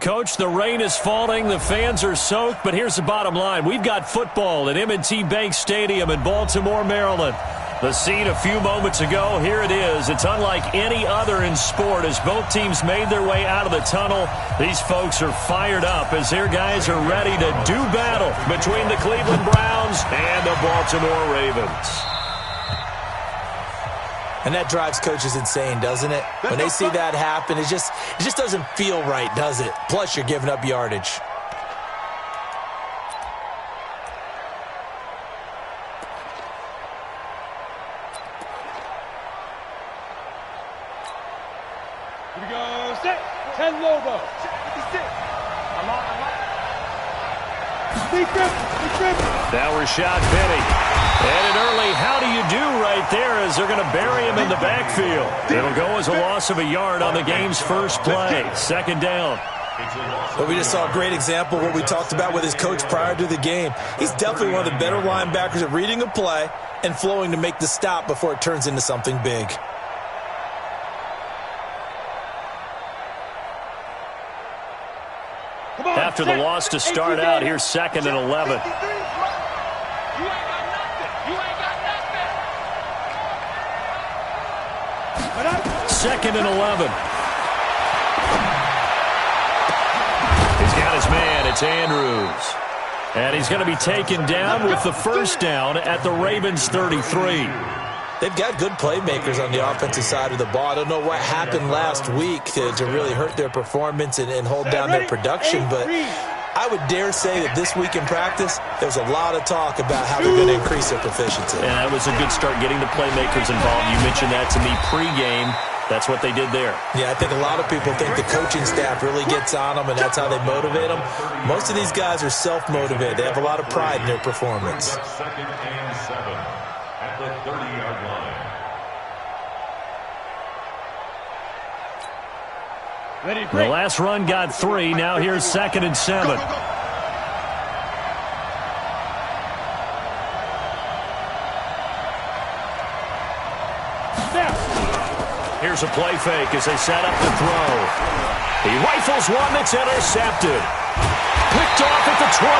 Coach, the rain is falling, the fans are soaked, but here's the bottom line. We've got football at M&T Bank Stadium in Baltimore, Maryland. The scene a few moments ago, here it is. It's unlike any other in sport as both teams made their way out of the tunnel. These folks are fired up as their guys are ready to do battle between the Cleveland Browns and the Baltimore Ravens. And that drives coaches insane, doesn't it? When they see that happen, it just doesn't feel right, does it? Plus, you're giving up yardage. Here we go. Set. 10 logo. Now Rashad Penny. And an early how do you do right there as they're going to bury him in the backfield. It'll go as a loss of a yard on the game's first play. Second down. Well, we just saw a great example of what we talked about with his coach prior to the game. He's definitely one of the better linebackers at reading a play and flowing to make the stop before it turns into something big. After the loss to start out, here's 2nd and 11. Second and 11. He's got his man. It's Andrews. And he's going to be taken down with the first down at the Ravens 33. They've got good playmakers on the offensive side of the ball. I don't know what happened last week to really hurt their performance and hold down their production, but I would dare say that this week in practice, there's a lot of talk about how they're going to increase their proficiency. And that was a good start, getting the playmakers involved. You mentioned that to me pregame. That's what they did there. Yeah, I think a lot of people think the coaching staff really gets on them, and that's how they motivate them. Most of these guys are self-motivated. They have a lot of pride in their performance. 2nd and 7 at the 30-yard line. The last run got 3. Now here's 2nd and 7. Here's a play fake as they set up to throw. He rifles one that's intercepted. Picked off at the 21.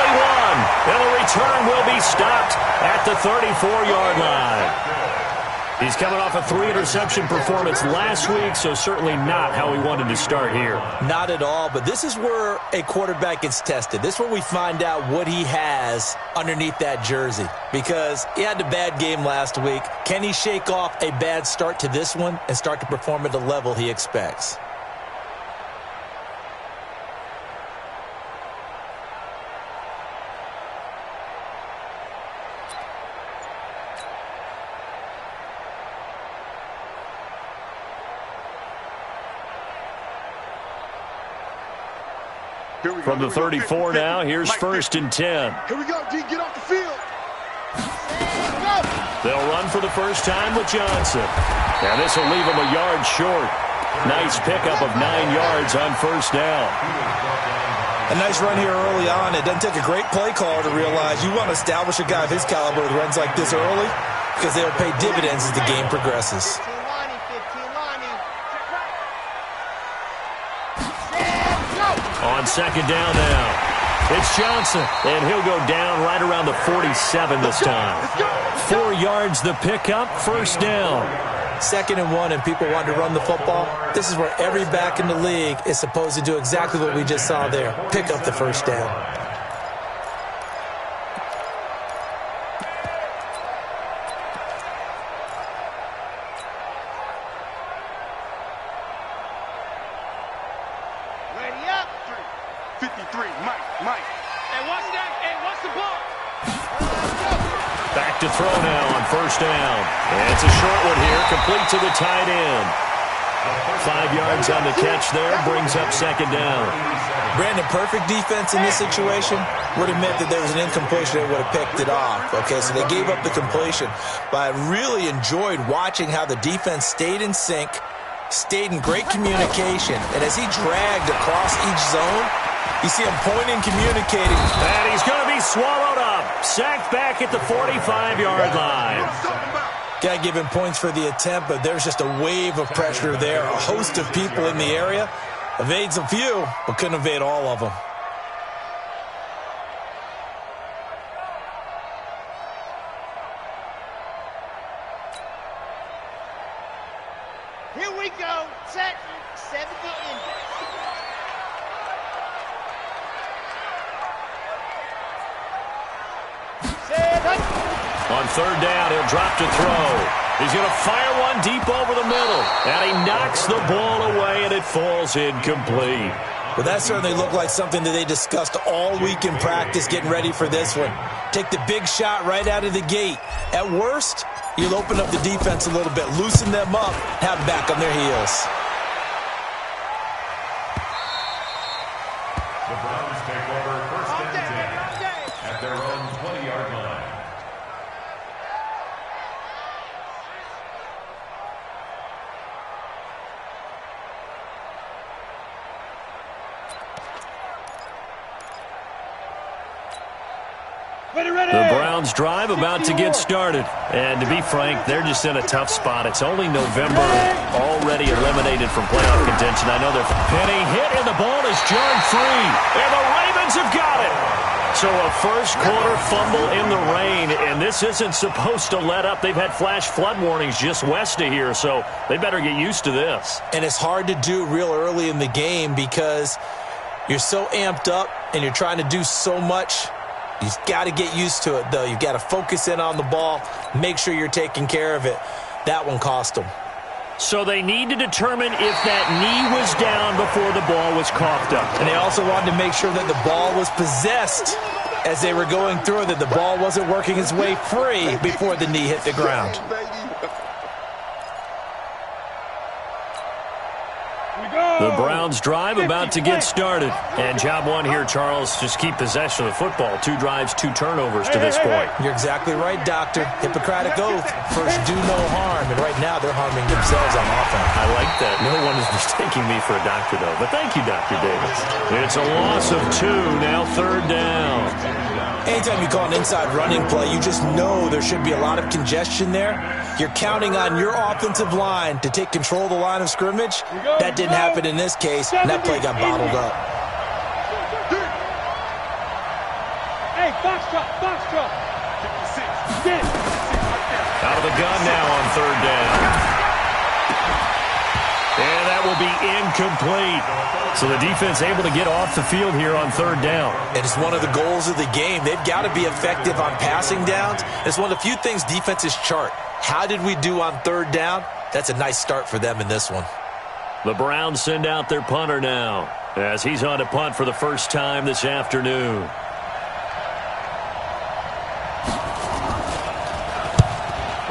And the return will be stopped at the 34-yard line. He's coming off a 3-interception performance last week, so certainly not how he wanted to start here. Not at all, but this is where a quarterback gets tested. This is where we find out what he has underneath that jersey, because he had a bad game last week. Can he shake off a bad start to this one and start to perform at the level he expects? From the 34 now, here's 1st and 10. Here we go, D. Get off the field. They'll run for the first time with Johnson. And this will leave him a yard short. Nice pickup of 9 yards on first down. A nice run here early on. It doesn't take a great play caller to realize you want to establish a guy of his caliber with runs like this early, because they'll pay dividends as the game progresses. On 2nd down now, it's Johnson, and he'll go down right around the 47 this time. 4 yards the pickup, first down. 2nd and 1, and people want to run the football. This is where every back in the league is supposed to do exactly what we just saw there. Pick up the first down. To throw now on first down. And it's a short one here, complete to the tight end. 5 yards on the catch there, brings up 2nd down. Brandon, perfect defense in this situation would have meant that there was an incompletion that would have picked it off. Okay, so they gave up the completion. But I really enjoyed watching how the defense stayed in sync, stayed in great communication, and as he dragged across each zone, you see him pointing, communicating. And he's going to be swallowed up. Sacked back at the 45-yard line. Got to give him points for the attempt, but there's just a wave of pressure there. A host of people in the area. Evades a few, but couldn't evade all of them. Here we go. Set 70 inches. On third down, he'll drop to throw. He's going to fire one deep over the middle. And he knocks the ball away, and it falls incomplete. Well, that certainly looked like something that they discussed all week in practice getting ready for this one. Take the big shot right out of the gate. At worst, you'll open up the defense a little bit, loosen them up, have them back on their heels. The Browns take over first and 10 at their own 20-yard line. The Browns drive about to get started. And to be frank, they're just in a tough spot. It's only November, already eliminated from playoff contention. I know they're... Penny hit, and the ball is jarred free. And the Ravens have got it. So a first quarter fumble in the rain, and this isn't supposed to let up. They've had flash flood warnings just west of here, so they better get used to this. And it's hard to do real early in the game because you're so amped up and you're trying to do so much. You've got to get used to it, though. You've got to focus in on the ball, make sure you're taking care of it. That one cost them. So they need to determine if that knee was down before the ball was coughed up. And they also wanted to make sure that the ball was possessed as they were going through, that the ball wasn't working its way free before the knee hit the ground. The Browns drive about to get started. And job one here, Charles, just keep possession of the football. 2 drives, 2 turnovers to this point. You're exactly right, Doctor. Hippocratic oath. First, do no harm. And right now, they're harming themselves on offense. I like that. No one is mistaking me for a doctor, though. But thank you, Dr. Davis. It's a loss of 2, now third down. Anytime you call an inside running play, you just know there should be a lot of congestion there. You're counting on your offensive line to take control of the line of scrimmage. That didn't happen in this case, and that play got bottled up. Hey, box truck, box truck. Out of the gun now on third down. And that will be incomplete. So the defense able to get off the field here on third down. And it's one of the goals of the game. They've got to be effective on passing downs. It's one of the few things defenses chart. How did we do on third down? That's a nice start for them in this one. The Browns send out their punter now as he's on to punt for the first time this afternoon.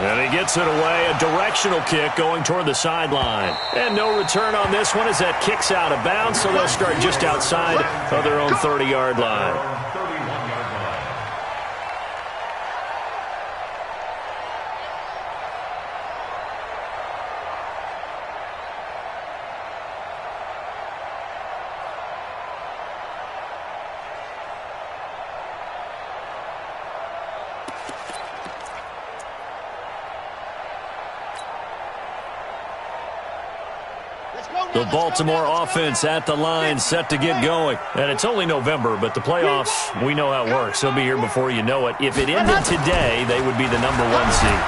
And he gets it away, a directional kick going toward the sideline. And no return on this one as that kick's out of bounds, so they'll start just outside of their own 30-yard line. The Baltimore offense at the line, set to get going. And it's only November, but the playoffs, we know how it works. They'll be here before you know it. If it ended today, they would be the #1 seed.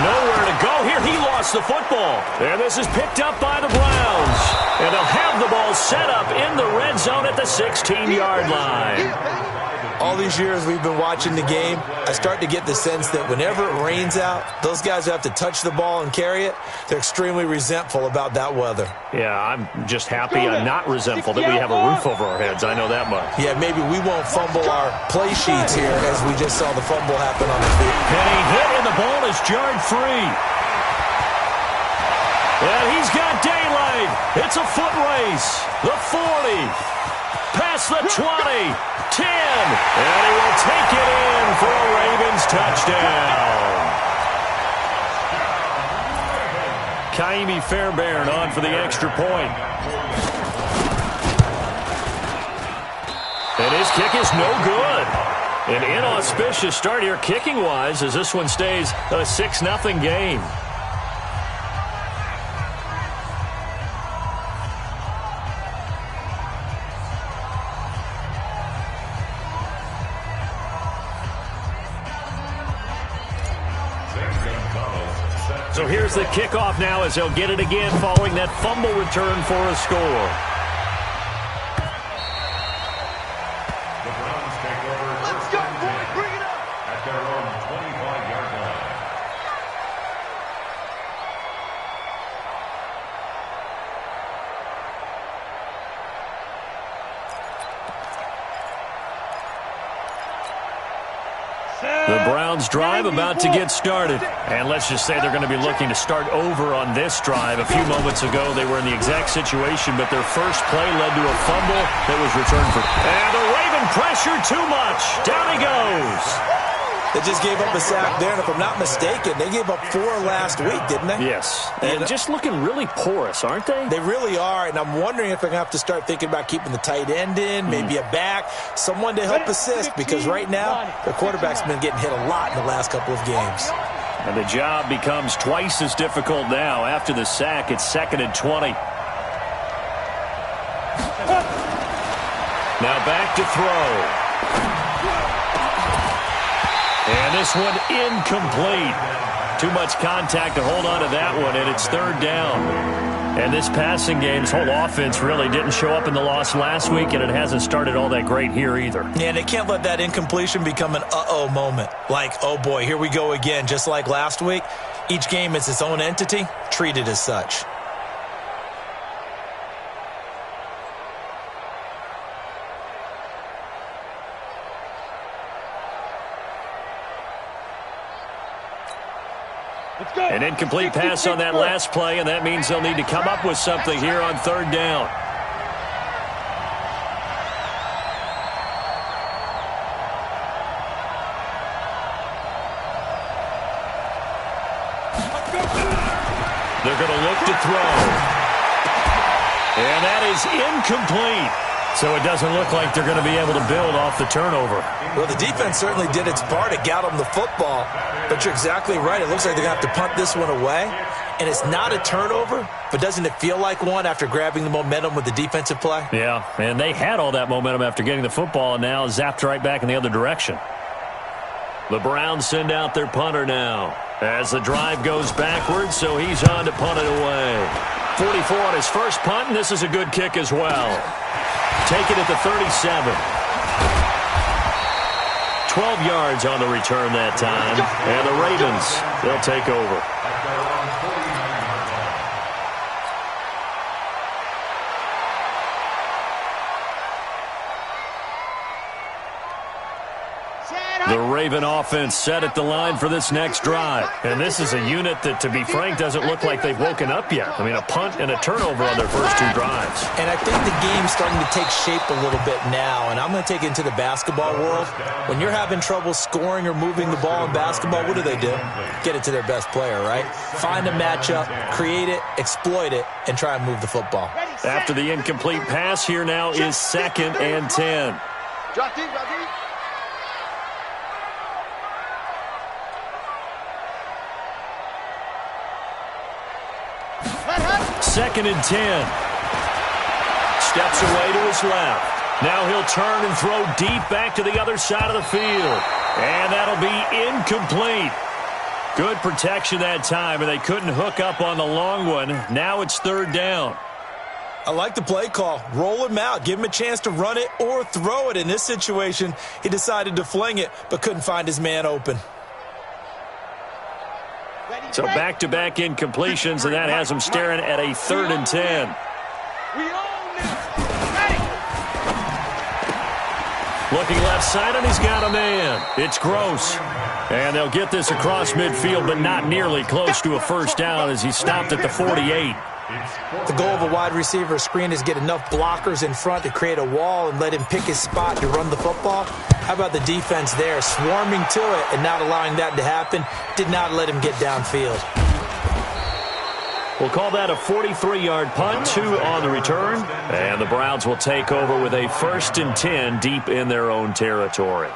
Nowhere to go here. He lost the football. And this is picked up by the Browns. And they'll have the ball set up in the red zone at the 16-yard line. All these years we've been watching the game, I start to get the sense that whenever it rains out, those guys who have to touch the ball and carry it, they're extremely resentful about that weather. Yeah, I'm just happy I'm not resentful that we have a roof over our heads. I know that much. Yeah, maybe we won't fumble our play sheets here as we just saw the fumble happen on the field. Penny hit, and the ball is jarred free. And he's got daylight. It's a foot race. The 40. Past the 20, 10, and he will take it in for a Ravens touchdown. Kaimi Fairbairn on for the extra point. And his kick is no good. An inauspicious start here kicking-wise as this one stays a 6-0 game. So here's the kickoff now as they'll get it again following that fumble return for a score. The Browns take over first and 10 Bring it up. at their own 25-yard line. The Browns drive about to get started. And let's just say they're going to be looking to start over on this drive. A few moments ago, they were in the exact situation, but their first play led to a fumble that was returned for. And the Raven pressure too much. Down he goes. They just gave up a sack there, and if I'm not mistaken, they gave up 4 last week, didn't they? Yes. And just looking really porous, aren't they? They really are, and I'm wondering if they're going to have to start thinking about keeping the tight end in, maybe a back, someone to help assist, because right now, the quarterback's been getting hit a lot in the last couple of games. And the job becomes twice as difficult now. After the sack, it's 2nd and 20. Now back to throw. And this one incomplete. Too much contact to hold on to that one, and it's 3rd down. And this passing game's whole offense really didn't show up in the loss last week, and it hasn't started all that great here either. Yeah, and they can't let that incompletion become an uh-oh moment. Like, oh boy, here we go again, just like last week. Each game is its own entity, treated as such. An incomplete pass on that last play, and that means they'll need to come up with something here on 3rd down. They're going to look to throw. And that is incomplete. So it doesn't look like they're going to be able to build off the turnover. Well, the defense certainly did its part to get them the football. But you're exactly right. It looks like they're going to have to punt this one away. And it's not a turnover, but doesn't it feel like one after grabbing the momentum with the defensive play? Yeah, and they had all that momentum after getting the football and now zapped right back in the other direction. The Browns send out their punter now as the drive goes backwards, so he's on to punt it away. 44 on his first punt, and this is a good kick as well. Take it at the 37. 12 yards on the return that time. And the Ravens, they'll take over. The Raven offense set at the line for this next drive. And this is a unit that, to be frank, doesn't look like they've woken up yet. I mean, a punt and a turnover on their first 2 drives. And I think the game's starting to take shape a little bit now. And I'm going to take it into the basketball world. When you're having trouble scoring or moving the ball in basketball, what do? Get it to their best player, right? Find a matchup, create it, exploit it, and try and move the football. After the incomplete pass, here now is 2nd and 10. Drop deep, drop deep. Second and 10. Steps away to his left. Now he'll turn and throw deep back to the other side of the field. And that'll be incomplete. Good protection that time, and they couldn't hook up on the long one. Now it's 3rd down. I like the play call. Roll him out. Give him a chance to run it or throw it. In this situation, he decided to fling it, but couldn't find his man open. So back-to-back incompletions, and that has them staring at a 3rd and 10. Looking left side, and he's got a man. It's Gross. And they'll get this across midfield, but not nearly close to a first down as he stopped at the 48. The goal of a wide receiver screen is get enough blockers in front to create a wall and let him pick his spot to run the football. How about the defense there, swarming to it and not allowing that to happen? Did not let him get downfield. We'll call that a 43-yard punt, 2 on the return. And the Browns will take over with a 1st and 10 deep in their own territory.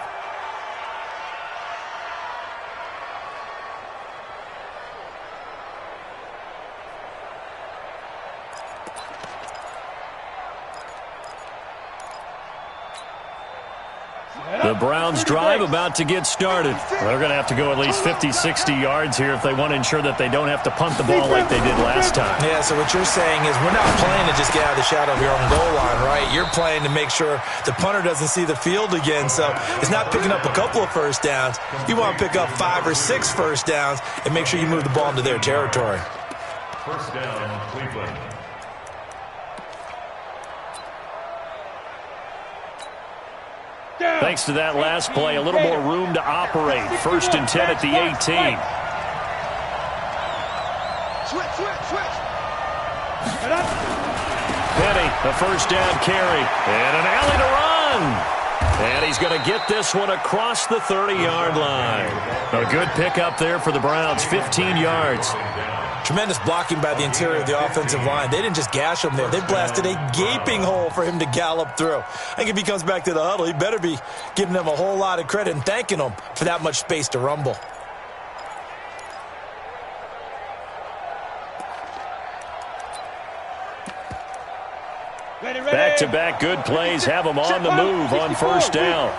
The The Browns drive about to get started. They're going to have to go at least 50, 60 yards here if they want to ensure that they don't have to punt the ball like they did last time. Yeah, so what you're saying is we're not playing to just get out of the shadow of your own goal line, right? You're playing to make sure the punter doesn't see the field again. So it's not picking up a couple of first downs. You want to pick up 5 or 6 first downs and make sure you move the ball into their territory. First down, Cleveland. Thanks to that last play, a little more room to operate. 1st and 10 at the 18. Switch. Penny, the first down carry. And an alley to run. And he's going to get this one across the 30-yard line. A good pickup there for the Browns, 15 yards. Tremendous blocking by the interior of the offensive line. They didn't just gash him there. They blasted a gaping hole for him to gallop through. I think if he comes back to the huddle, he better be giving them a whole lot of credit and thanking them for that much space to rumble. Back-to-back good plays have them on the move on first down.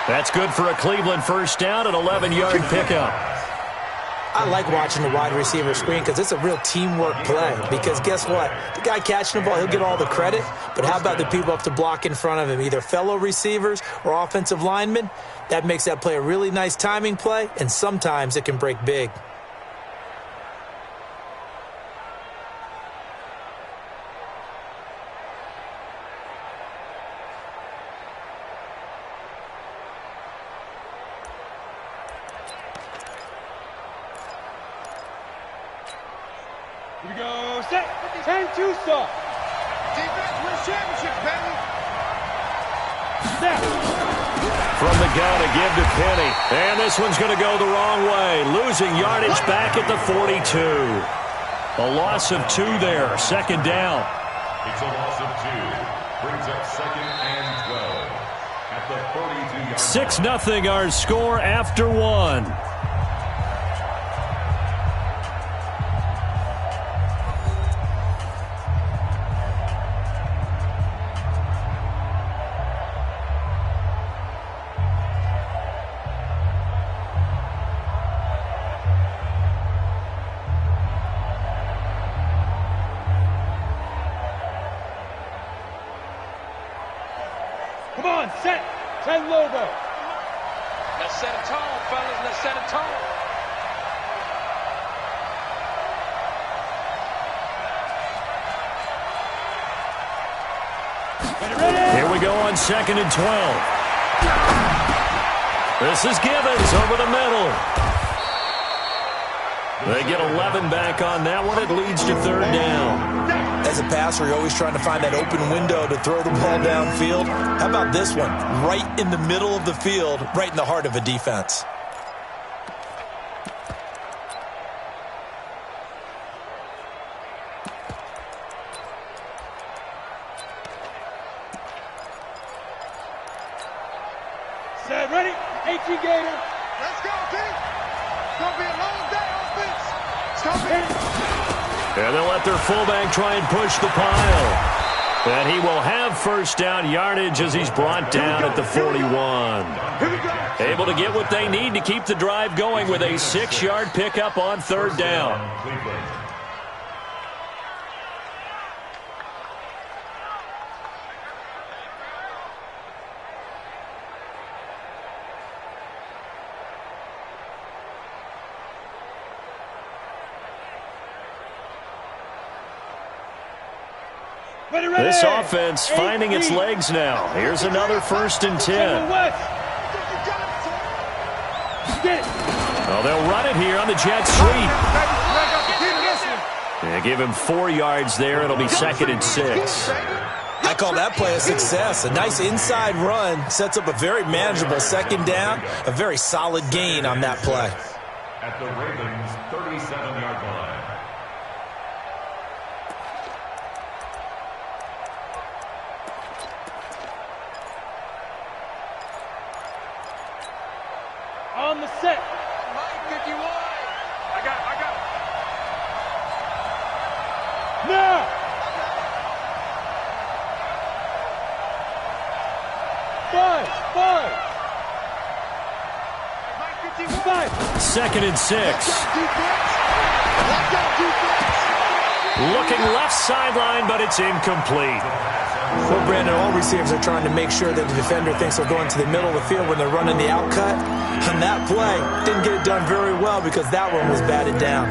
That's good for a Cleveland first down, an 11-yard pickup. I like watching the wide receiver screen because it's a real teamwork play. Because guess what? The guy catching the ball, he'll get all the credit. But how about the people up to block in front of him, either fellow receivers or offensive linemen? That makes that play a really nice timing play, and sometimes it can break big. Here we go, set, 10-2 stop. Defense wins championship, Penny. Snap. From the gun, a give to Penny. And this one's going to go the wrong way. Losing yardage back at the 42. A loss of 2 there, 2nd down. It's a loss of 2. Brings up 2nd and 12. At the 42-yard line. 6-0 our score after 1. Come on, set, 10 Lobo. Let's set it tall, fellas. Let's set it tall. Here we go on 2nd and 12. This is Gibbons over the middle. They get 11 back on that one. It leads to 3rd down. As a passer, you're always trying to find that open window to throw the ball downfield. How about this one? Right in the middle of the field, right in the heart of a defense. Set, ready, HG Gator. Let's go, Pete. It's going to be a long day on offense. It's going to be... And they'll let their fullback try and push the pile. And he will have first down yardage as he's brought down at the 41. Able to get what they need to keep the drive going with a 6-yard pickup on 3rd down. This offense finding its legs now. Here's another 1st and 10. Oh, they'll run it here on the jet sweep. They give him 4 yards there. It'll be 2nd and 6. I call that play a success. A nice inside run sets up a very manageable 2nd down. A very solid gain on that play. At the Ravens' 37-yard line. On the set. Line 51. 2nd and 6. Looking left sideline, but it's incomplete. Well, Brandon, all receivers are trying to make sure that the defender thinks they're going to the middle of the field when they're running the out cut. On that play, didn't get it done very well because that one was batted down.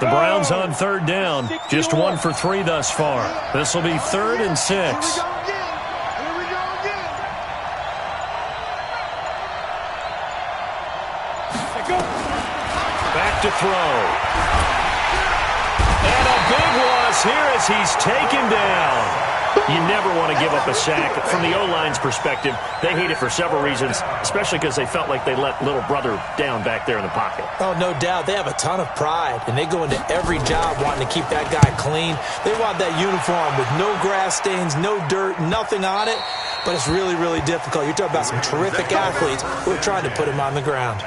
The Browns on 3rd down. Just 1 for 3 thus far. This will be 3rd and 6. Back to throw. And a big loss here as he's taken down. You never want to give up a sack. From the O-line's perspective, they hate it for several reasons, especially because they felt like they let little brother down back there in the pocket. Oh, no doubt. They have a ton of pride, and they go into every job wanting to keep that guy clean. They want that uniform with no grass stains, no dirt, nothing on it, but it's really, really difficult. You're talking about some terrific athletes who are trying to put him on the ground.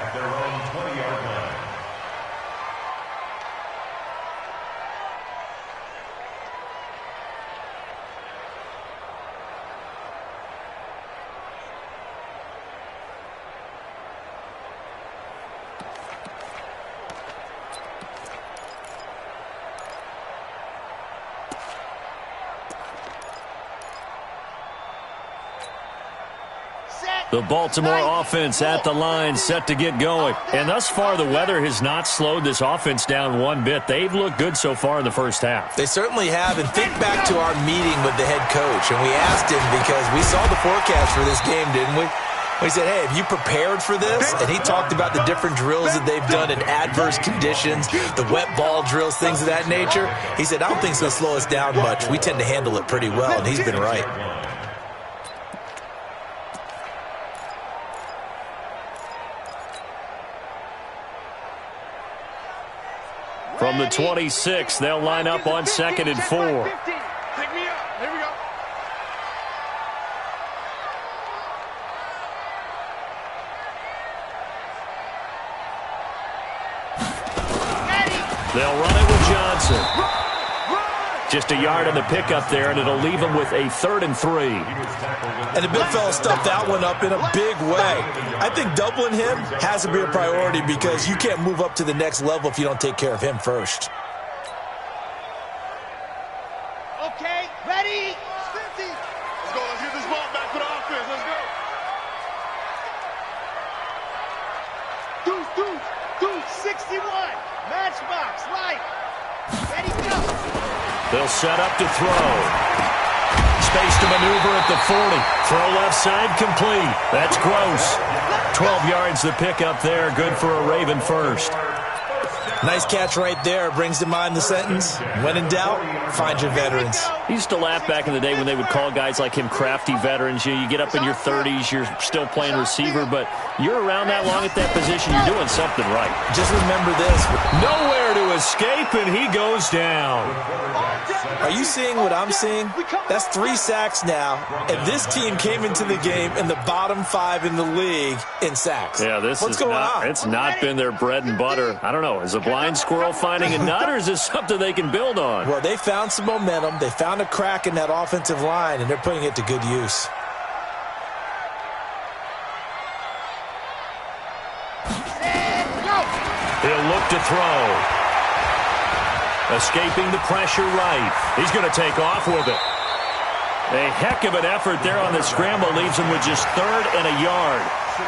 The Baltimore offense at the line, set to get going. And thus far, the weather has not slowed this offense down one bit. They've looked good so far in the first half. They certainly have. And think back to our meeting with the head coach. And we asked him because we saw the forecast for this game, didn't we? We said, hey, have you prepared for this? And he talked about the different drills that they've done in adverse conditions, the wet ball drills, things of that nature. He said, I don't think it's going to slow us down much. We tend to handle it pretty well, and he's been right. From the 26, they'll line up on 2nd and 4. Take me up. Here we go. They'll run it with Johnson. Just a yard on the pickup there, and it'll leave them with a 3rd and 3. And the big fella stuffed that one up in a big way. I think doubling him has to be a priority because you can't move up to the next level if you don't take care of him first. Okay, ready? 50. Let's go. Let's get this ball back for the offense. Let's go. Deuce, 61. Matchbox, right. Ready, go. They'll set up to throw. Space to maneuver at the 40. Throw left side complete. That's Gross. 12 yards the pickup there. Good for a Raven first. Nice catch right there. Brings to mind the sentence, when in doubt, find your veterans. He used to laugh back in the day when they would call guys like him crafty veterans. You get up in your 30s, you're still playing receiver, but you're around that long at that position, you're doing something right. Just remember this. Nowhere to escape, and he goes down. Are you seeing what I'm seeing? That's 3 sacks now, and this team came into the game in the bottom 5 in the league in sacks. Yeah, What's going on? It's not been their bread and butter. I don't know. Is a blind squirrel finding a nut, or is this something they can build on? Well, they found some momentum. They found a crack in that offensive line, and they're putting it to good use. He'll look to throw. Escaping the pressure right. He's going to take off with it. A heck of an effort there on the scramble leaves him with just 3rd and a yard.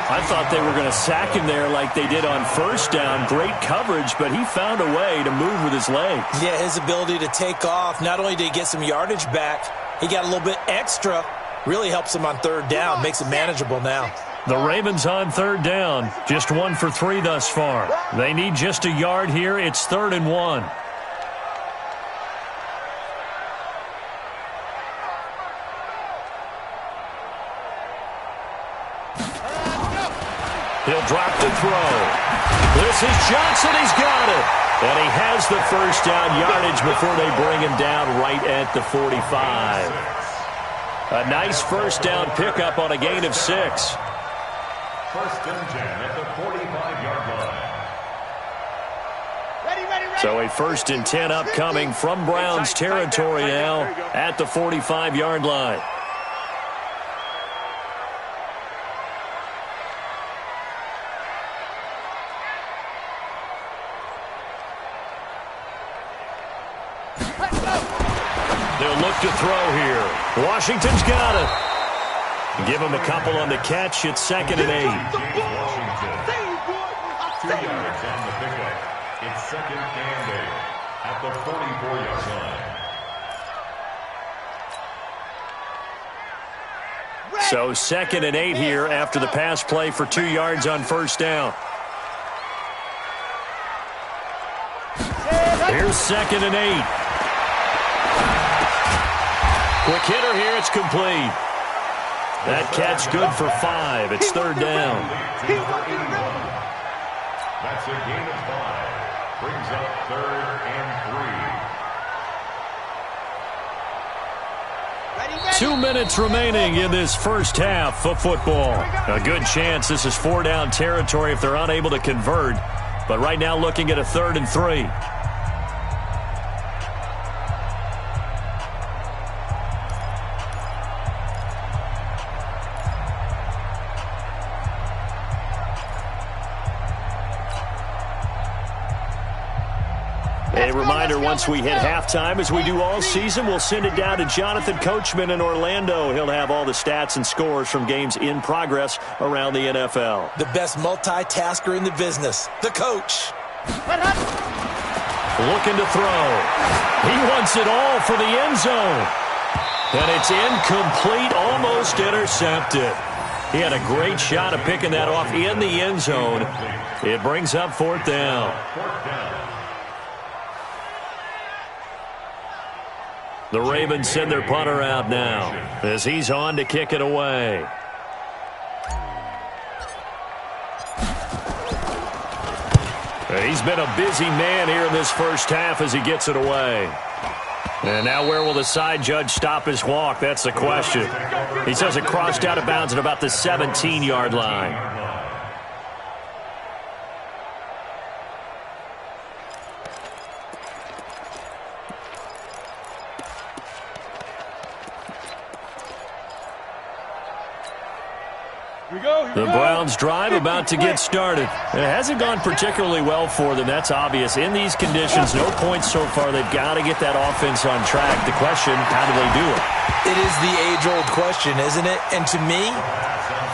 I thought they were going to sack him there like they did on 1st down. Great coverage, but he found a way to move with his legs. Yeah, his ability to take off. Not only did he get some yardage back, he got a little bit extra. Really helps him on 3rd down. Makes it manageable now. The Ravens on 3rd down. Just 1 for 3 thus far. They need just a yard here. It's 3rd and 1. He'll drop to throw. This is Johnson. He's got it. And he has the 1st down yardage before they bring him down right at the 45. A nice 1st down pickup on a gain of 6. 1st and 10 at the 45-yard line. So a 1st and 10 upcoming from Browns territory now at the 45-yard line. They'll look to throw here. Washington's got it. Give him a couple on the catch. It's 2nd and 8. Washington. 2 yards on the pickup. It's 2nd and 8 at the 44-yard line. So 2nd and 8 here after the pass play for 2 yards on 1st down. Here's 2nd and 8. Quick hitter here. It's complete. That catch good for 5. It's 3rd down. That's a gain of 5. Brings up 3rd and 3. 2 minutes remaining in this first half of football. A good chance this is 4-down territory if they're unable to convert. But right now looking at a 3rd and 3. A reminder, once we hit halftime, as we do all season, we'll send it down to Jonathan Coachman in Orlando. He'll have all the stats and scores from games in progress around the NFL. The best multitasker in the business, the coach. Looking to throw. He wants it all for the end zone. And it's incomplete, almost intercepted. He had a great shot at picking that off in the end zone. It brings up 4th down. The Ravens send their punter out now as he's on to kick it away. He's been a busy man here in this first half as he gets it away. And now where will the side judge stop his walk? That's the question. He says it crossed out of bounds at about the 17-yard line. The Browns drive about to get started. It hasn't gone particularly well for them. That's obvious. In these conditions, no points so far. They've got to get that offense on track. The question, how do they do it? It is the age-old question, isn't it? And to me,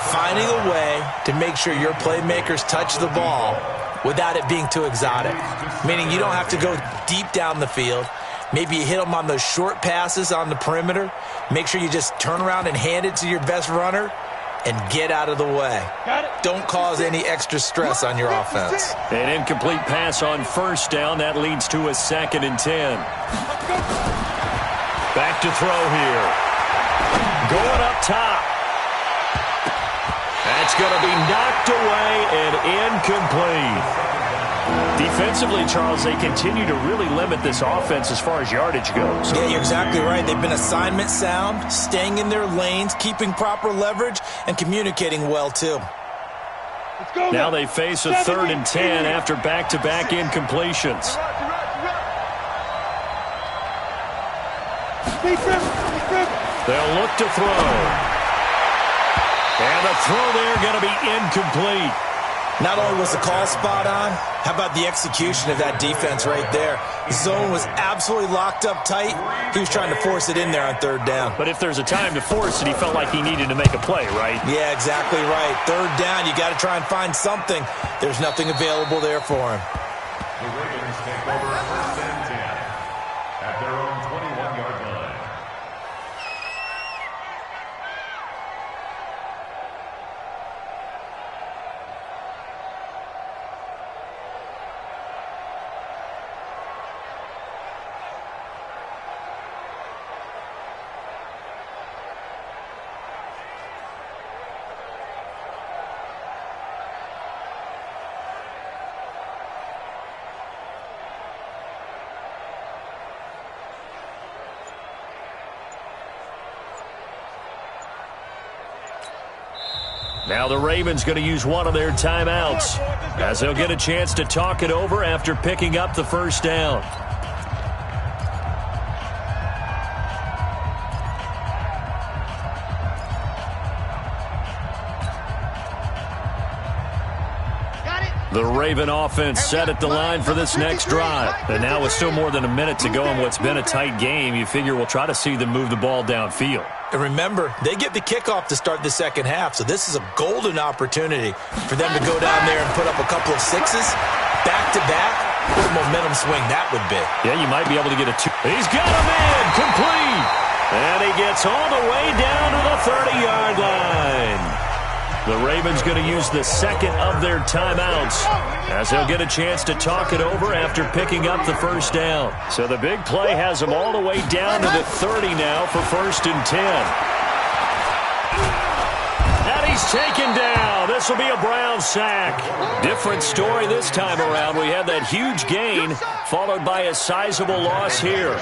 finding a way to make sure your playmakers touch the ball without it being too exotic. Meaning you don't have to go deep down the field. Maybe you hit them on those short passes on the perimeter. Make sure you just turn around and hand it to your best runner and get out of the way. Don't cause any extra stress on your offense. An incomplete pass on 1st down. That leads to a 2nd and 10. Back to throw here. Going up top. That's going to be knocked away and incomplete. Defensively, Charles, they continue to really limit this offense as far as yardage goes. Yeah, you're exactly right. They've been assignment sound, staying in their lanes, keeping proper leverage, and communicating well, too. Now they face a 3rd and 10 after back-to-back incompletions. They'll look to throw. And the throw there going to be incomplete. Not only was the call spot on, how about the execution of that defense right there? The zone was absolutely locked up tight. He was trying to force it in there on 3rd down. But if there's a time to force it, he felt like he needed to make a play, right? Yeah, exactly right. 3rd down, you got to try and find something. There's nothing available there for him. The Ravens take over 1st and 10 at their own 21-yard line. Now the Ravens going to use one of their timeouts as they'll get a chance to talk it over after picking up the first down. The Raven offense set at the line for this next drive. And now with still more than a minute to go in what's been a tight game, you figure we'll try to see them move the ball downfield. And remember, they get the kickoff to start the second half, so this is a golden opportunity for them to go down there and put up a couple of sixes back-to-back. What a momentum swing that would be. Yeah, you might be able to get a two. He's got him in, complete. And he gets all the way down to the 30-yard line. The Ravens going to use the second of their timeouts as they'll get a chance to talk it over after picking up the first down. So the big play has them all the way down to the 30 now for 1st and 10. And he's taken down. This will be a Brown sack. Different story this time around. We had that huge gain followed by a sizable loss here.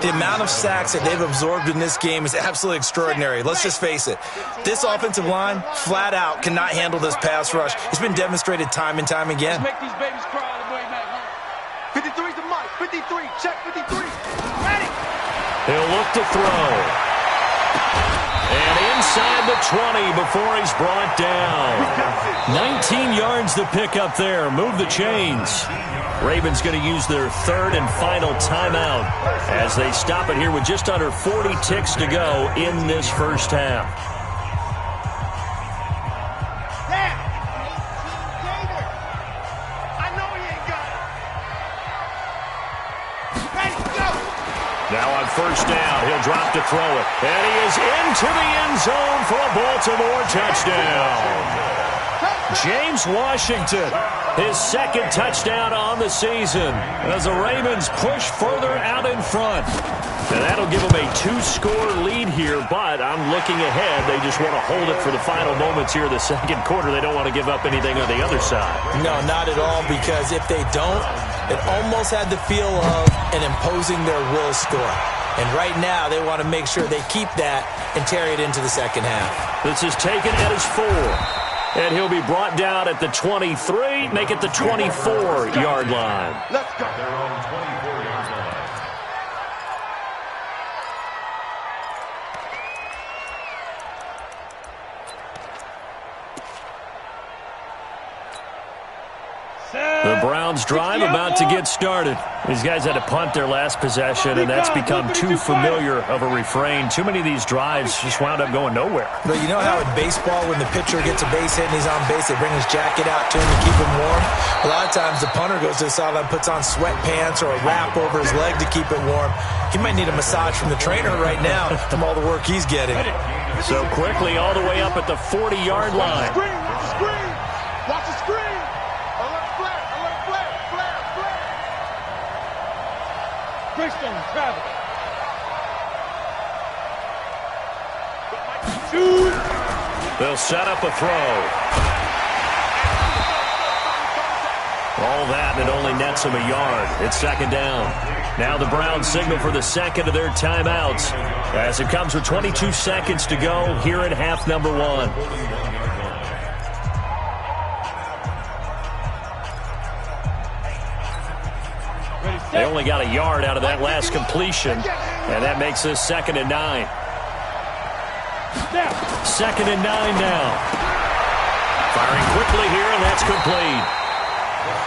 The amount of sacks that they've absorbed in this game is absolutely extraordinary. Let's just face it. This offensive line, flat out, cannot handle this pass rush. It's been demonstrated time and time again. Let's make these babies cry all the way back home. 53's the mic. 53. Check 53. Ready. He'll look to throw. And inside the 20 before he's brought down. 19 yards to pick up there. Move the chains. Ravens going to use their third and final timeout as they stop it here with just under 40 ticks to go in this first half. Now on first down, he'll drop to throw it. And he is into the end zone for a Baltimore touchdown. James Washington, his second touchdown on the season as the Ravens push further out in front. And that'll give them a 2-score lead here, but I'm looking ahead. They just want to hold it for the final moments here of the second quarter. They don't want to give up anything on the other side. No, not at all, because if they don't, it almost had the feel of an imposing their will score. And right now, they want to make sure they keep that and carry it into the second half. This is taken at his 4. And he'll be brought down at the 23, make it the 24-yard line. Let's go. Their own 24-yard line. The Browns drive about to get started. These guys had to punt their last possession, and that's become too familiar of a refrain. Too many of these drives just wound up going nowhere. But you know how in baseball, when the pitcher gets a base hit and he's on base, they bring his jacket out to him to keep him warm? A lot of times the punter goes to the sideline, puts on sweatpants or a wrap over his leg to keep it warm. He might need a massage from the trainer right now from all the work he's getting. So quickly all the way up at the 40-yard line. Screen, watch the screen. Watch the screen. Alert flare, alert flare, flare, flare. Christian travel. Shoot. They'll set up a throw. All that, and it only nets them a yard. It's second down. Now the Browns signal for the second of their timeouts as it comes with 22 seconds to go here at half number 1. They only got a yard out of that last completion, and that makes this 2nd and 9. 2nd and 9 now. Firing quickly here, and that's complete.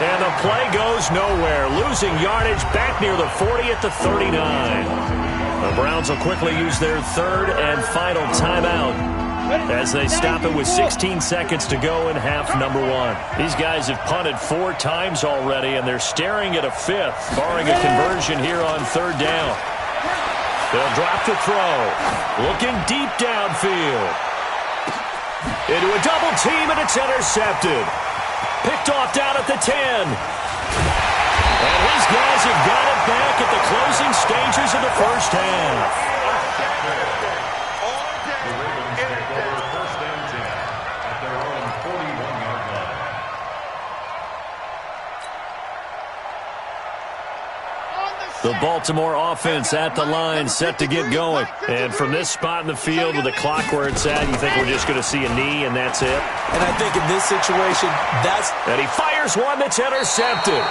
And the play goes nowhere, losing yardage back near the 40 at the 39. The Browns will quickly use their third and final timeout as they stop it with 16 seconds to go in half number 1. These guys have punted 4 times already, and they're staring at a 5th, barring a conversion here on 3rd down. They'll drop to throw. Looking deep downfield. Into a double team, and it's intercepted. Picked off down at the 10. And his guys have got it back at the closing stages of the first half. The Baltimore offense at the line, set to get going. And from this spot in the field with the clock where it's at, you think we're just going to see a knee and that's it? And I think in this situation, And he fires one that's intercepted.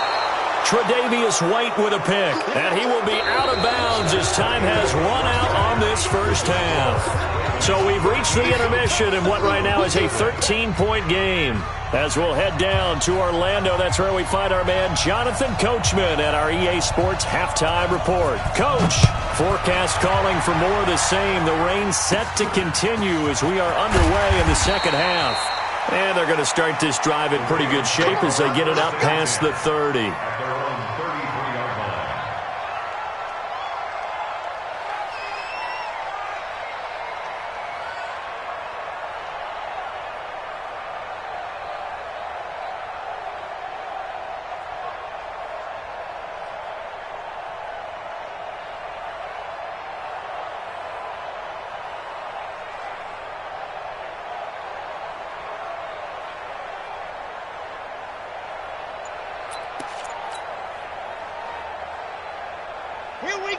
Tre'Davious White with a pick. And he will be out of bounds as time has run out on this first half. So we've reached the intermission in what right now is a 13-point game. As we'll head down to Orlando, that's where we find our man Jonathan Coachman at our EA Sports Halftime Report. Coach, forecast calling for more of the same. The rain set to continue as we are underway in the second half. And they're going to start this drive in pretty good shape as they get it up past the 30.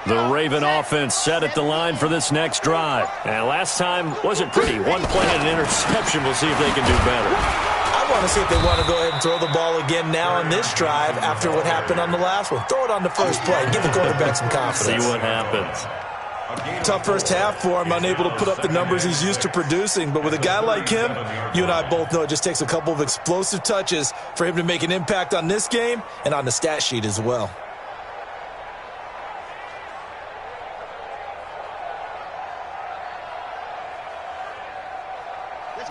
The Raven offense set at the line for this next drive. And last time wasn't pretty. One play and an interception. We'll see if they can do better. I want to see if they want to go ahead and throw the ball again now on this drive after what happened on the last one. Throw it on the first play. Give the quarterback some confidence. See what happens. Tough first half for him, unable to put up the numbers he's used to producing. But with a guy like him, you and I both know it just takes a couple of explosive touches for him to make an impact on this game and on the stat sheet as well.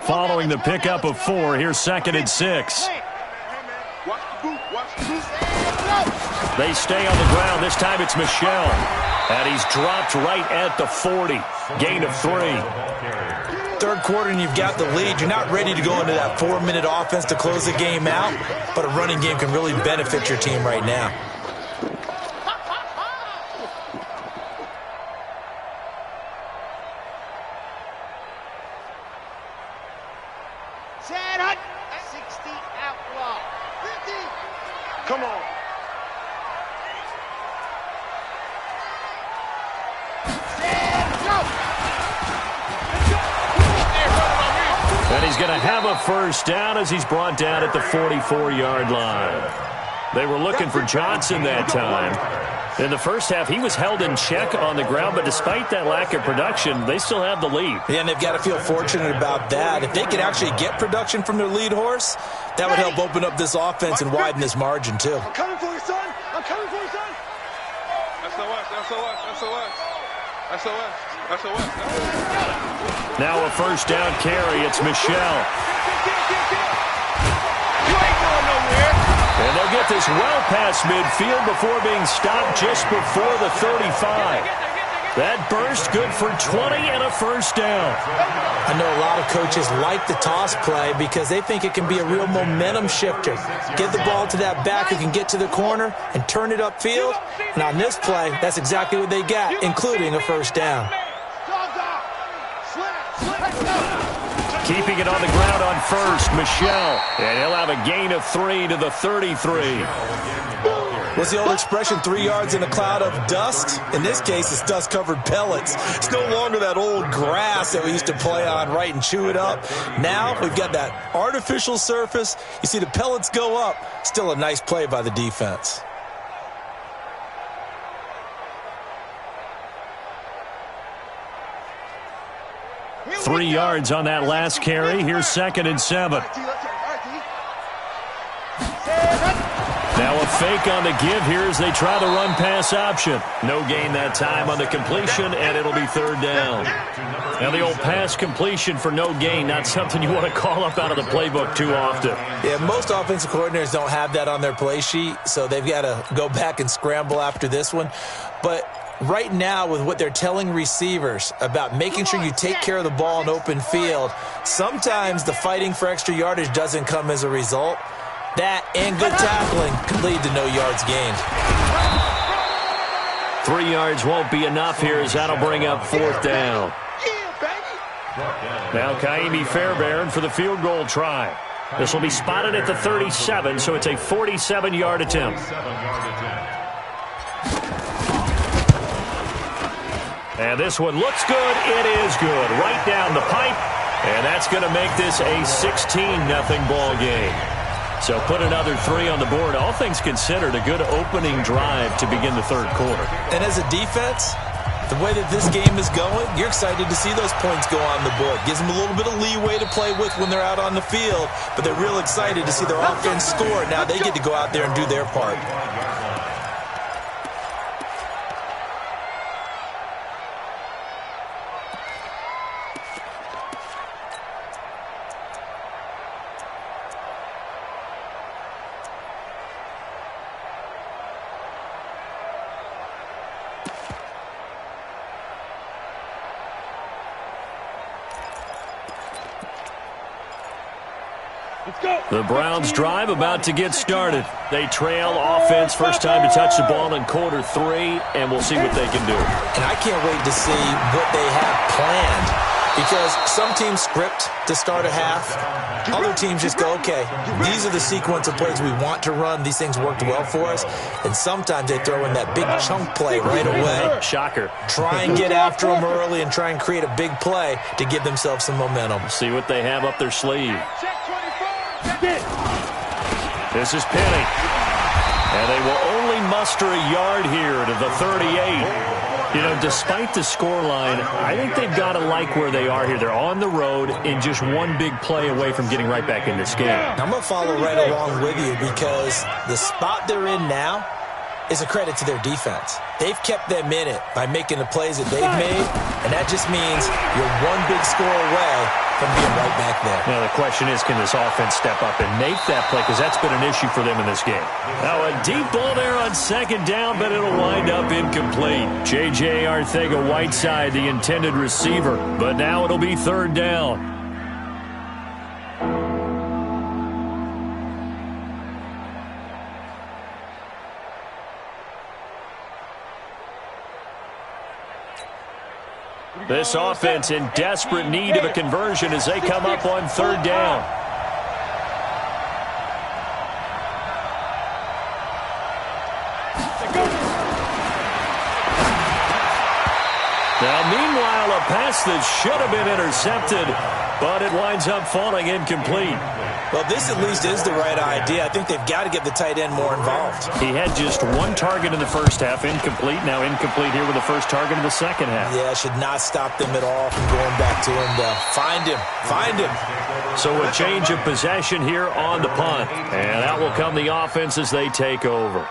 Following the pickup of 4, here's 2nd and 6. They stay on the ground. This time it's Michel. And he's dropped right at the 40. Gain of 3. Third quarter and you've got the lead. You're not ready to go into that 4-minute offense to close the game out, but a running game can really benefit your team right now. Come on. And he's going to have a first down as he's brought down at the 44-yard line. They were looking for Johnson that time. In the first half, he was held in check on the ground, but despite that lack of production, they still have the lead. Yeah, and they've got to feel fortunate about that. If they could actually get production from their lead horse, that would help open up this offense and widen this margin, too. I'm coming for you, son. I'm coming for you, son. SOS, SOS, SOS. SOS, SOS. Now a first down carry. It's Michel. You ain't going nowhere. And they'll get this well past midfield before being stopped just before the 35. That burst good for 20 and a first down. I know a lot of coaches like the toss play because they think it can be a real momentum shifter. Get the ball to that back who can get to the corner and turn it upfield. And on this play, that's exactly what they got, including a first down. Keeping it on the ground on first, Michel. And he'll have a gain of 3 to the 33. What's the old expression, 3 yards in a cloud of dust? In this case, it's dust-covered pellets. It's no longer that old grass that we used to play on, right, and chew it up. Now we've got that artificial surface. You see the pellets go up. Still a nice play by the defense. Three yards on that last carry. Here's 2nd and 7. Now a fake on the give here as they try the run-pass option. No gain that time on the completion, and it'll be 3rd down. Now the old pass completion for no gain, not something you want to call up out of the playbook too often. Yeah, most offensive coordinators don't have that on their play sheet, so they've got to go back and scramble after this one. But right now, with what they're telling receivers about making sure you take care of the ball in open field, sometimes the fighting for extra yardage doesn't come as a result. That and good tackling could lead to no yards gained. 3 yards won't be enough here as that'll bring up 4th down. Now Kaimi Fairbairn for the field goal try. This will be spotted at the 37, so it's a 47-yard attempt. And this one looks good. It is good. Right down the pipe. And that's going to make this a 16-0 ball game. So put another 3 on the board. All things considered, a good opening drive to begin the third quarter. And as a defense, the way that this game is going, you're excited to see those points go on the board. Gives them a little bit of leeway to play with when they're out on the field, but they're real excited to see their offense score. Now they get to go out there and do their part. The Browns drive about to get started. They trail offense, first time to touch the ball in quarter 3, and we'll see what they can do. And I can't wait to see what they have planned, because some teams script to start a half. Other teams just go, okay, these are the sequence of plays we want to run. These things worked well for us. And sometimes they throw in that big chunk play right away. Shocker. Try and get after them early and try and create a big play to give themselves some momentum. See what they have up their sleeve. This is Penny. And they will only muster a yard here to the 38. You know, despite the scoreline, I think they've got to like where they are here. They're on the road and just one big play away from getting right back in this game. I'm going to follow right along with you, because the spot they're in now is a credit to their defense. They've kept them in it by making the plays that they've made, and that just means you're one big score away from being right back there. Now, the question is, can this offense step up and make that play? Because that's been an issue for them in this game. Now, a deep ball there on second down, but it'll wind up incomplete. J.J. Arcega-Whiteside, the intended receiver, but now it'll be third down. This offense in desperate need of a conversion as they come up on third down. Now, meanwhile, a pass that should have been intercepted, but it winds up falling incomplete. Well, this at least is the right idea. I think they've got to get the tight end more involved. He had just one target in the first half, incomplete. Now incomplete here with the first target in the second half. Yeah, should not stop them at all from going back to him. Find him. Find him. So a change of possession here on the punt. And out will come the offense as they take over.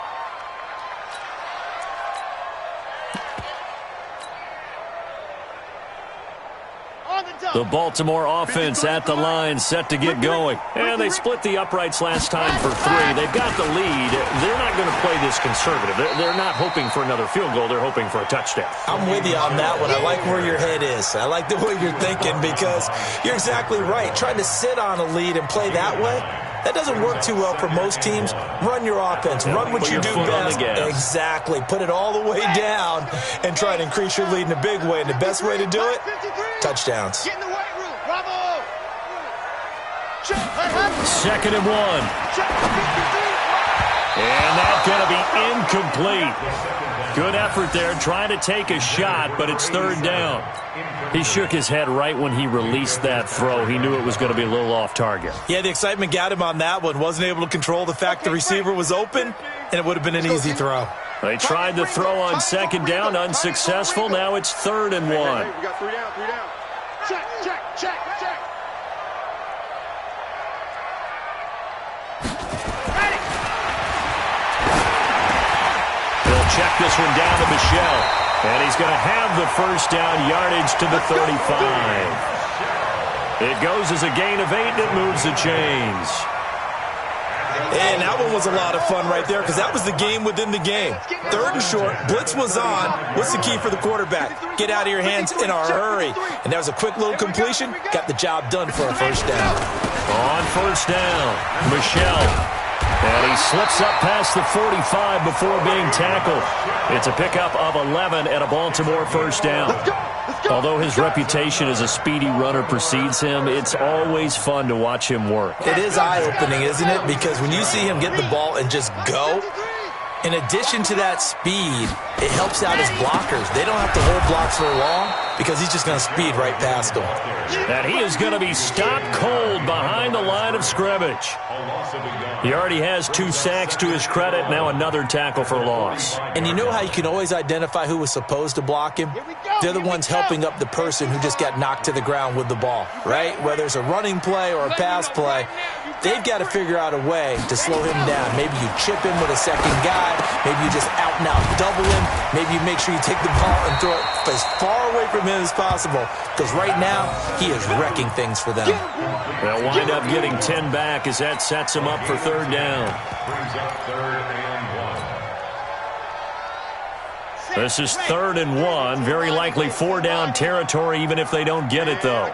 The Baltimore offense at the line, set to get going. And they split the uprights last time for 3. They've got the lead. They're not going to play this conservative. They're not hoping for another field goal. They're hoping for a touchdown. I'm with you on that one. I like where your head is. I like the way you're thinking, because you're exactly right. Trying to sit on a lead and play that way, that doesn't work too well for most teams. Run your offense. Run what you do best. Exactly. Put it all the way down and try to increase your lead in a big way. And the best way to do it, touchdowns. Get in the weight room. Bravo. Second and 1. And that's going to be incomplete. Good effort there, trying to take a shot, but it's third down. He shook his head right when he released that throw. He knew it was going to be a little off target. Yeah, the excitement got him on that one. Wasn't able to control the fact the receiver was open, and it would have been an easy throw. They tried the throw on second down, unsuccessful. Now it's third and 1. We got 3 down, 3 down. Check, check, check, check. He'll check this one down to Michelle. And he's going to have the first down, yardage to the 35. It goes as a gain of 8, and it moves the chains. And that one was a lot of fun right there, because that was the game within the game. Third and short, blitz was on. What's the key for the quarterback? Get out of your hands in a hurry. And that was a quick little completion. Got the job done for a first down. On first down, Michelle. And he slips up past the 45 before being tackled. It's a pickup of 11 and a Baltimore first down. Although his reputation as a speedy runner precedes him, it's always fun to watch him work. It is eye-opening, isn't it? Because when you see him get the ball and just go, In addition to that speed, it helps out his blockers. They don't have to hold blocks for long because he's just going to speed right past them. And he is going to be stopped cold behind the line of scrimmage. He already has 2 sacks to his credit. Now another tackle for loss. And you know how you can always identify who was supposed to block him? They're the ones helping up the person who just got knocked to the ground with the ball, right? Whether it's a running play or a pass play, they've got to figure out a way to slow him down. Maybe you chip him with a second guy. Maybe you just out-and-out double him. Maybe you make sure you take the ball and throw it as far away from him as possible. Because right now, he is wrecking things for them. They'll wind up getting 10 back as that sets him up for 3rd down. Brings up 3rd and 1. This is 3rd and 1. Very likely 4-down territory, even if they don't get it, though.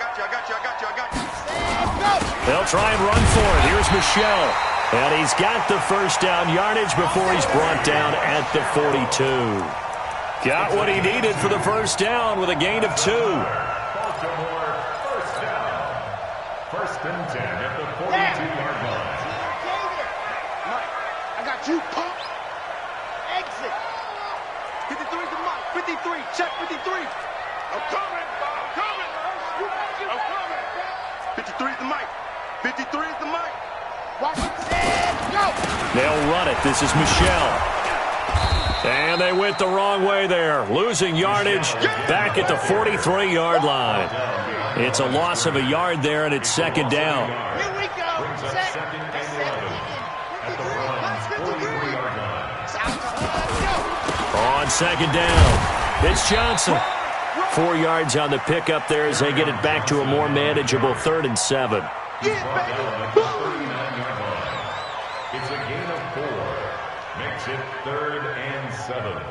They'll try and run for it. Here's Michelle. And he's got the 1st down yardage before he's brought down at the 42. Got what he needed for the 1st down with a gain of 2. Baltimore, 1st down. 1st and 10 at the 42-yard line. Mike, I got you. Pump. Exit. 53 to Mike. 53. Check 53. I'm coming. I'm coming. I'm coming. 53 is the Mike. 53 is the Mike. Watch it. Go. They'll run it. This is Michelle. And they went the wrong way there. Losing yardage back at the 43-yard line. It's a loss of a yard there, and it's 2nd down. Here we go. Set. At the 43-yard line. On 2nd down, it's Johnson. 4 yards on the pickup there as they get it back to a more manageable 3rd and 7. Get back. It's a gain of 4. Makes it 3rd and 7.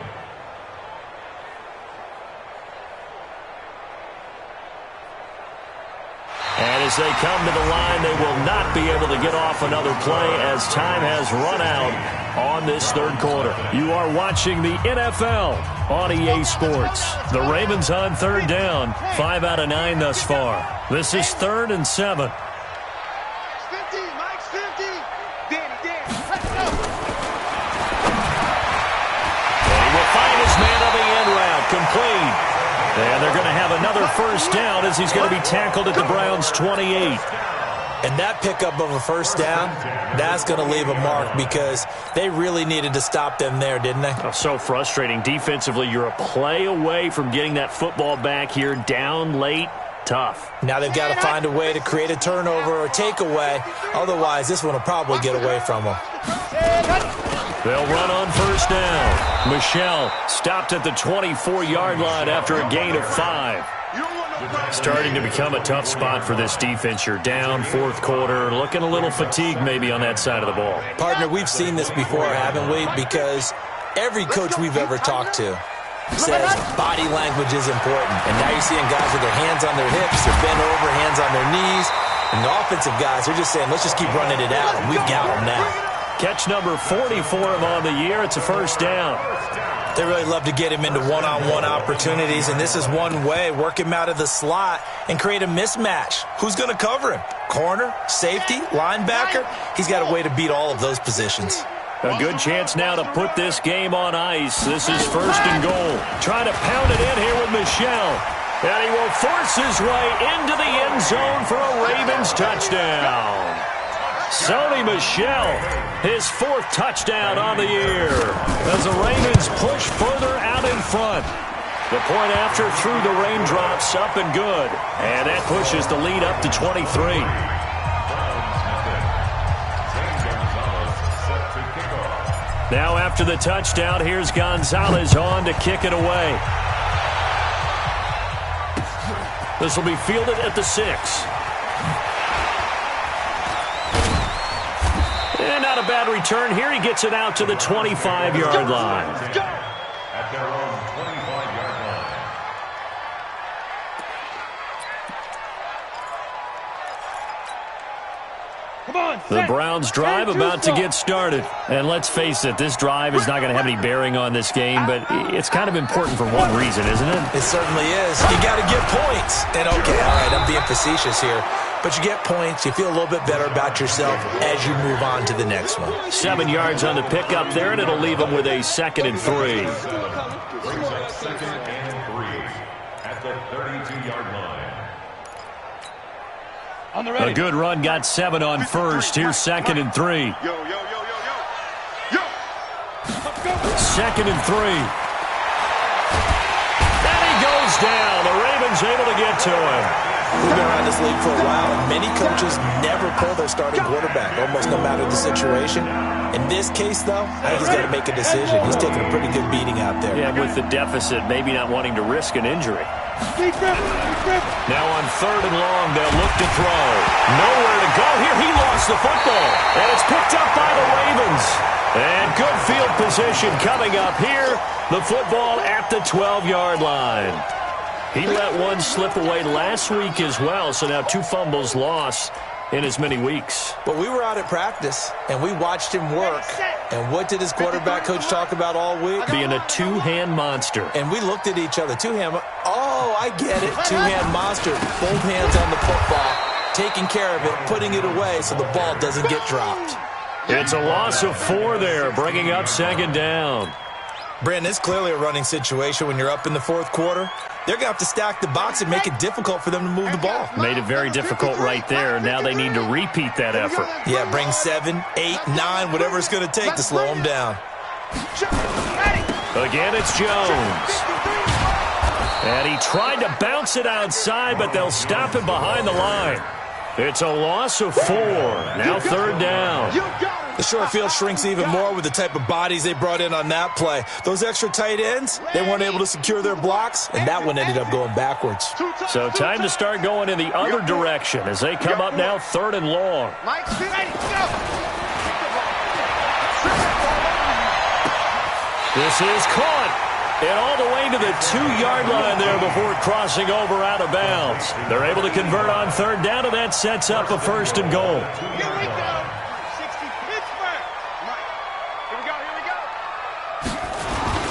And as they come to the line, they will not be able to get off another play as time has run out on this 3rd quarter. You are watching the NFL on EA Sports. The Ravens on 3rd down, 5 out of 9 thus far. This is 3rd and 7. 50. Mike's 50. Danny. Let's go. And he will find his man on the end route, complete. And they're going to have another 1st down as he's going to be tackled at the Browns' 28. And that pickup of a 1st down, that's going to leave a mark because they really needed to stop them there, didn't they? Oh, so frustrating. Defensively, you're a play away from getting that football back here down late. Tough. Now they've got to find a way to create a turnover or takeaway. Otherwise, this one will probably get away from them. They'll run on 1st down. Michelle stopped at the 24-yard line after a gain of 5. Starting to become a tough spot for this defense. You're down 4th quarter, looking a little fatigued maybe on that side of the ball. Partner, we've seen this before, haven't we? Because every coach we've ever talked to says body language is important. And now you're seeing guys with their hands on their hips, they're bent over, hands on their knees. And the offensive guys, they're just saying, let's just keep running it out, and we've got them now. Catch number 44 on the year. It's a 1st down. They really love to get him into one-on-one opportunities, and this is one way. Work him out of the slot and create a mismatch. Who's going to cover him? Corner, safety, linebacker? He's got a way to beat all of those positions. A good chance now to put this game on ice. This is 1st and goal. Trying to pound it in here with Michelle. And he will force his way into the end zone for a Ravens touchdown. Sony Michel, his 4th touchdown on the year as the Ravens push further out in front. The point after through the raindrops, up and good. And that pushes the lead up to 23. Now after the touchdown, here's Gonzalez on to kick it away. This will be fielded at the 6. And not a bad return here. He gets it out to the 25-yard line. At their own 25-yard line. The Browns drive about to get started. And let's face it, this drive is not going to have any bearing on this game, but it's kind of important for one reason, isn't it? It certainly is. You got to get points. And okay, all right, I'm being facetious here. but you get points. You feel a little bit better about yourself as you move on to the next one. 7 yards on the pickup there, and it'll leave them with a 2nd and 3. Brings up 2nd and 3 at the 32-yard line. On the ready. A good run, got 7 on first. Here's 2nd and 3. Yo. 2nd and 3. And he goes down. The Ravens able to get to him. We've been around this league for a while, and many coaches never pull their starting quarterback, almost no matter the situation. In this case, though, I think he's got to make a decision. He's taking a pretty good beating out there. Yeah, with the deficit, maybe not wanting to risk an injury. Now on 3rd and long, they'll look to throw. Nowhere to go here. He lost the football, and it's picked up by the Ravens. And good field position coming up here. The football at the 12-yard line. He let one slip away last week as well, so now 2 fumbles lost in as many weeks. But we were out at practice, and we watched him work. And what did his quarterback coach talk about all week? Being a 2-hand monster. And we looked at each other. 2-hand. Oh, I get it. 2-hand monster. Both hands on the football, taking care of it, putting it away so the ball doesn't get dropped. It's a loss of 4 there, bringing up 2nd down. Brandon, it's clearly a running situation when you're up in the 4th quarter. They're going to have to stack the box and make it difficult for them to move the ball. Made it very difficult right there. Now they need to repeat that effort. Yeah, bring 7, 8, 9, whatever it's going to take to slow them down. Again, it's Jones. And he tried to bounce it outside, but they'll stop him behind the line. It's a loss of 4. Now 3rd down. The short field shrinks even more with the type of bodies they brought in on that play. Those extra tight ends, they weren't able to secure their blocks, and that one ended up going backwards. So time to start going in the other direction as they come up now 3rd and long. This is caught. And all the way to the 2-yard line there before crossing over out of bounds. They're able to convert on 3rd down, and that sets up a 1st and goal. Here we go. 60 Pittsburgh. Here we go.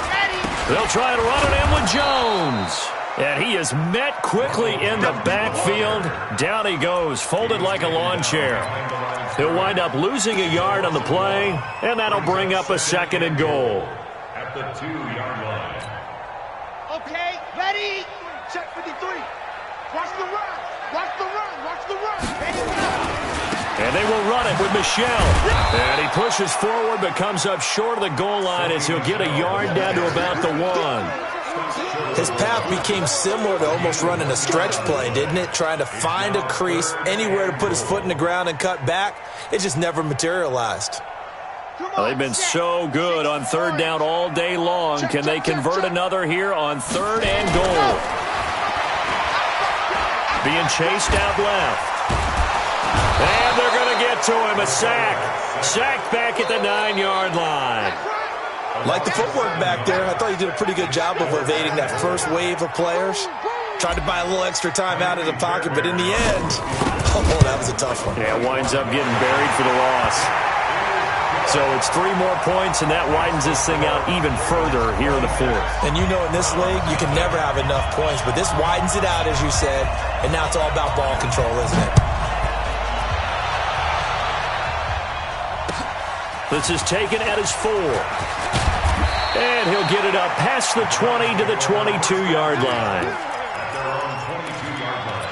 Ready. They'll try to run it in with Jones. And he is met quickly in the backfield. Down he goes, folded like a lawn chair. He'll wind up losing a yard on the play, and that'll bring up a 2nd and goal. At the 2-yard line. Okay, ready. Check 53. Watch the run. Ready, go. And they will run it with Michelle. And he pushes forward but comes up short of the goal line as he'll get a yard down to about the 1. His path became similar to almost running a stretch play, didn't it? Trying to find a crease, anywhere to put his foot in the ground and cut back. It just never materialized. Well, they've been so good on 3rd down all day long. Can they convert another here on 3rd and goal? Being chased out left. And they're going to get to him. A sack. Sacked back at the 9-yard line. Like the footwork back there, I thought he did a pretty good job of evading that first wave of players. Tried to buy a little extra time out of the pocket, but in the end, oh, that was a tough one. Yeah, winds up getting buried for the loss. So it's 3 more points, and that widens this thing out even further here in the 4th. And you know in this league, you can never have enough points, but this widens it out, as you said, and now it's all about ball control, isn't it? This is taken at his 4. And he'll get it up past the 20 to the 22-yard line. At their own 22-yard line.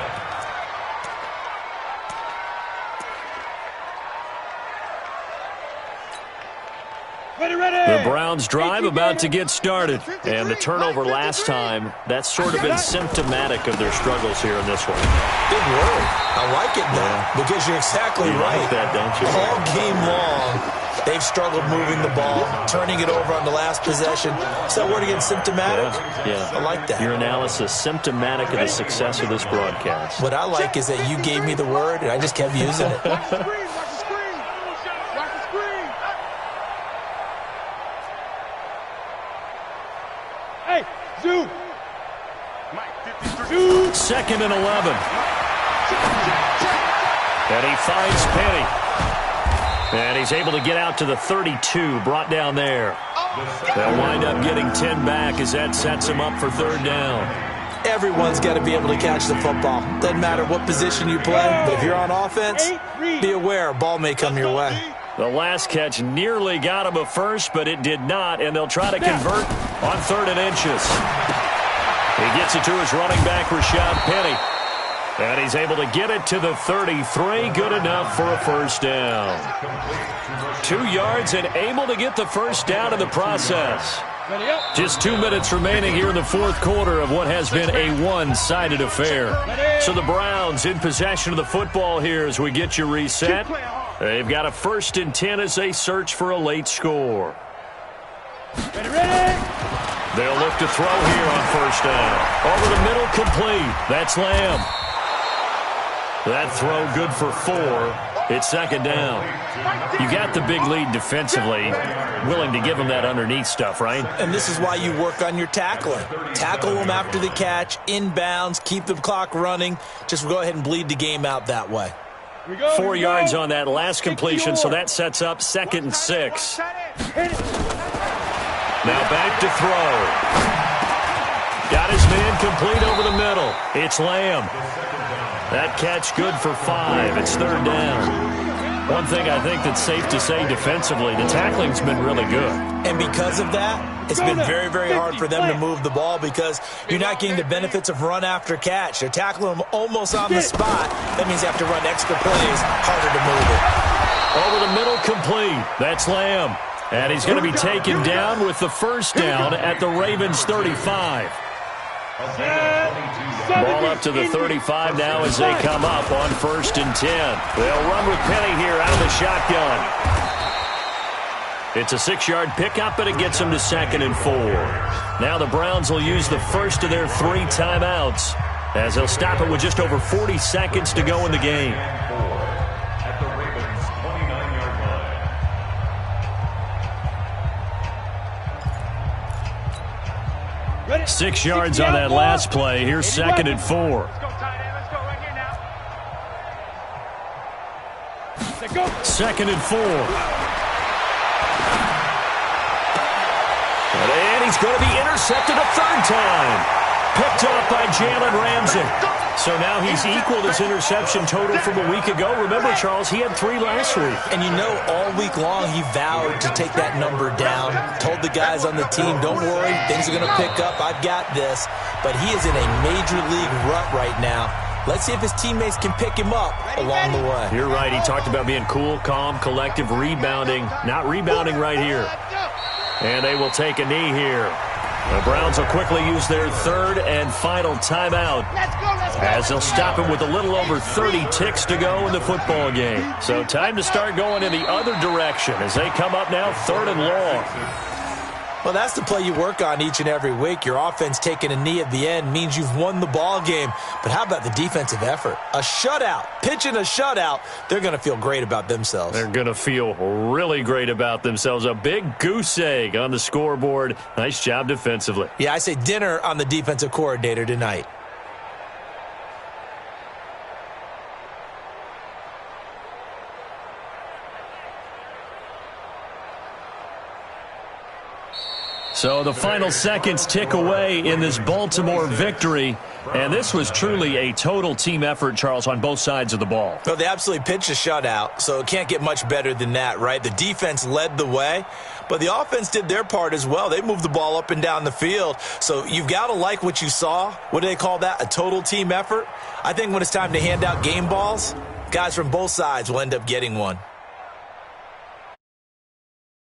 The Browns drive about to get started. And the turnover last time, that's sort of been symptomatic of their struggles here in this one. Big word. I like it now, because you're exactly right. Like that, don't you? All game long, they've struggled moving the ball, turning it over on the last possession. Is that word again, symptomatic? Yeah. I like that. Your analysis, symptomatic of the success of this broadcast. What I like is that you gave me the word, and I just kept using it. Watch the screen. Hey, zoom. Zoom. 2nd and 11. And he finds Penny. And he's able to get out to the 32, brought down there. They'll wind up getting 10 back as that sets him up for 3rd down. Everyone's got to be able to catch the football. Doesn't matter what position you play, but if you're on offense, be aware a ball may come your way. The last catch nearly got him a first, but it did not, and they'll try to convert on 3rd and inches. He gets it to his running back, Rashad Penny. And he's able to get it to the 33. Good enough for a first down. 2 yards and able to get the first down in the process. Just 2 minutes remaining here in the fourth quarter of what has been a one-sided affair. So the Browns in possession of the football here as we get you reset. They've got a 1st and 10 as they search for a late score. They'll look to throw here on first down. Over the middle, complete. That's Lamb. That throw good for 4. It's 2nd down. You got the big lead defensively. Willing to give them that underneath stuff, right? And this is why you work on your tackling. Tackle them after the catch, inbounds, keep the clock running. Just go ahead and bleed the game out that way. 4 yards on that last completion, so that sets up 2nd and 6. Now back to throw. Got his man complete over the middle. It's Lamb. That catch good for 5. It's 3rd down. One thing I think that's safe to say defensively, the tackling's been really good. And because of that, it's been very, very hard for them to move the ball because you're not getting the benefits of run after catch. They're tackling them almost on the spot. That means you have to run extra plays, harder to move it. Over the middle, complete. That's Lamb. And he's going to be taken down with the first down at the Ravens' 35. Ball up to the 35 now as they come up on 1st and 10. They'll run with Penny here out of the shotgun. It's a 6-yard pickup, and it gets them to 2nd and 4. Now the Browns will use the first of their 3 timeouts as they'll stop it with just over 40 seconds to go in the game. At the Ravens' 29-yard line. 6 yards on that last play. Here's 2nd and 4. Let's go, tight end. Let's go right here now. 2nd and 4. And he's going to be intercepted a 3rd time. Picked off by Jalen Ramsey. So now he's equaled his interception total from a week ago. Remember, Charles, he had 3 last week. And you know, all week long he vowed to take that number down. Told the guys on the team, don't worry, things are going to pick up. I've got this. But he is in a major league rut right now. Let's see if his teammates can pick him up along the way. You're right. He talked about being cool, calm, collective, rebounding. Not rebounding right here. And they will take a knee here. The Browns will quickly use their 3rd and final timeout as they'll stop it with a little over 30 ticks to go in the football game. So time to start going in the other direction as they come up now 3rd and long. Well, that's the play you work on each and every week. Your offense taking a knee at the end means you've won the ball game. But how about the defensive effort? A shutout, pitching a shutout, they're going to feel great about themselves. They're going to feel really great about themselves. A big goose egg on the scoreboard. Nice job defensively. Yeah, I say dinner on the defensive coordinator tonight. So the final seconds tick away in this Baltimore victory. And this was truly a total team effort, Charles, on both sides of the ball. Well, they absolutely pitched a shutout, so it can't get much better than that, right? The defense led the way, but the offense did their part as well. They moved the ball up and down the field. So you've got to like what you saw. What do they call that? A total team effort? I think when it's time to hand out game balls, guys from both sides will end up getting one.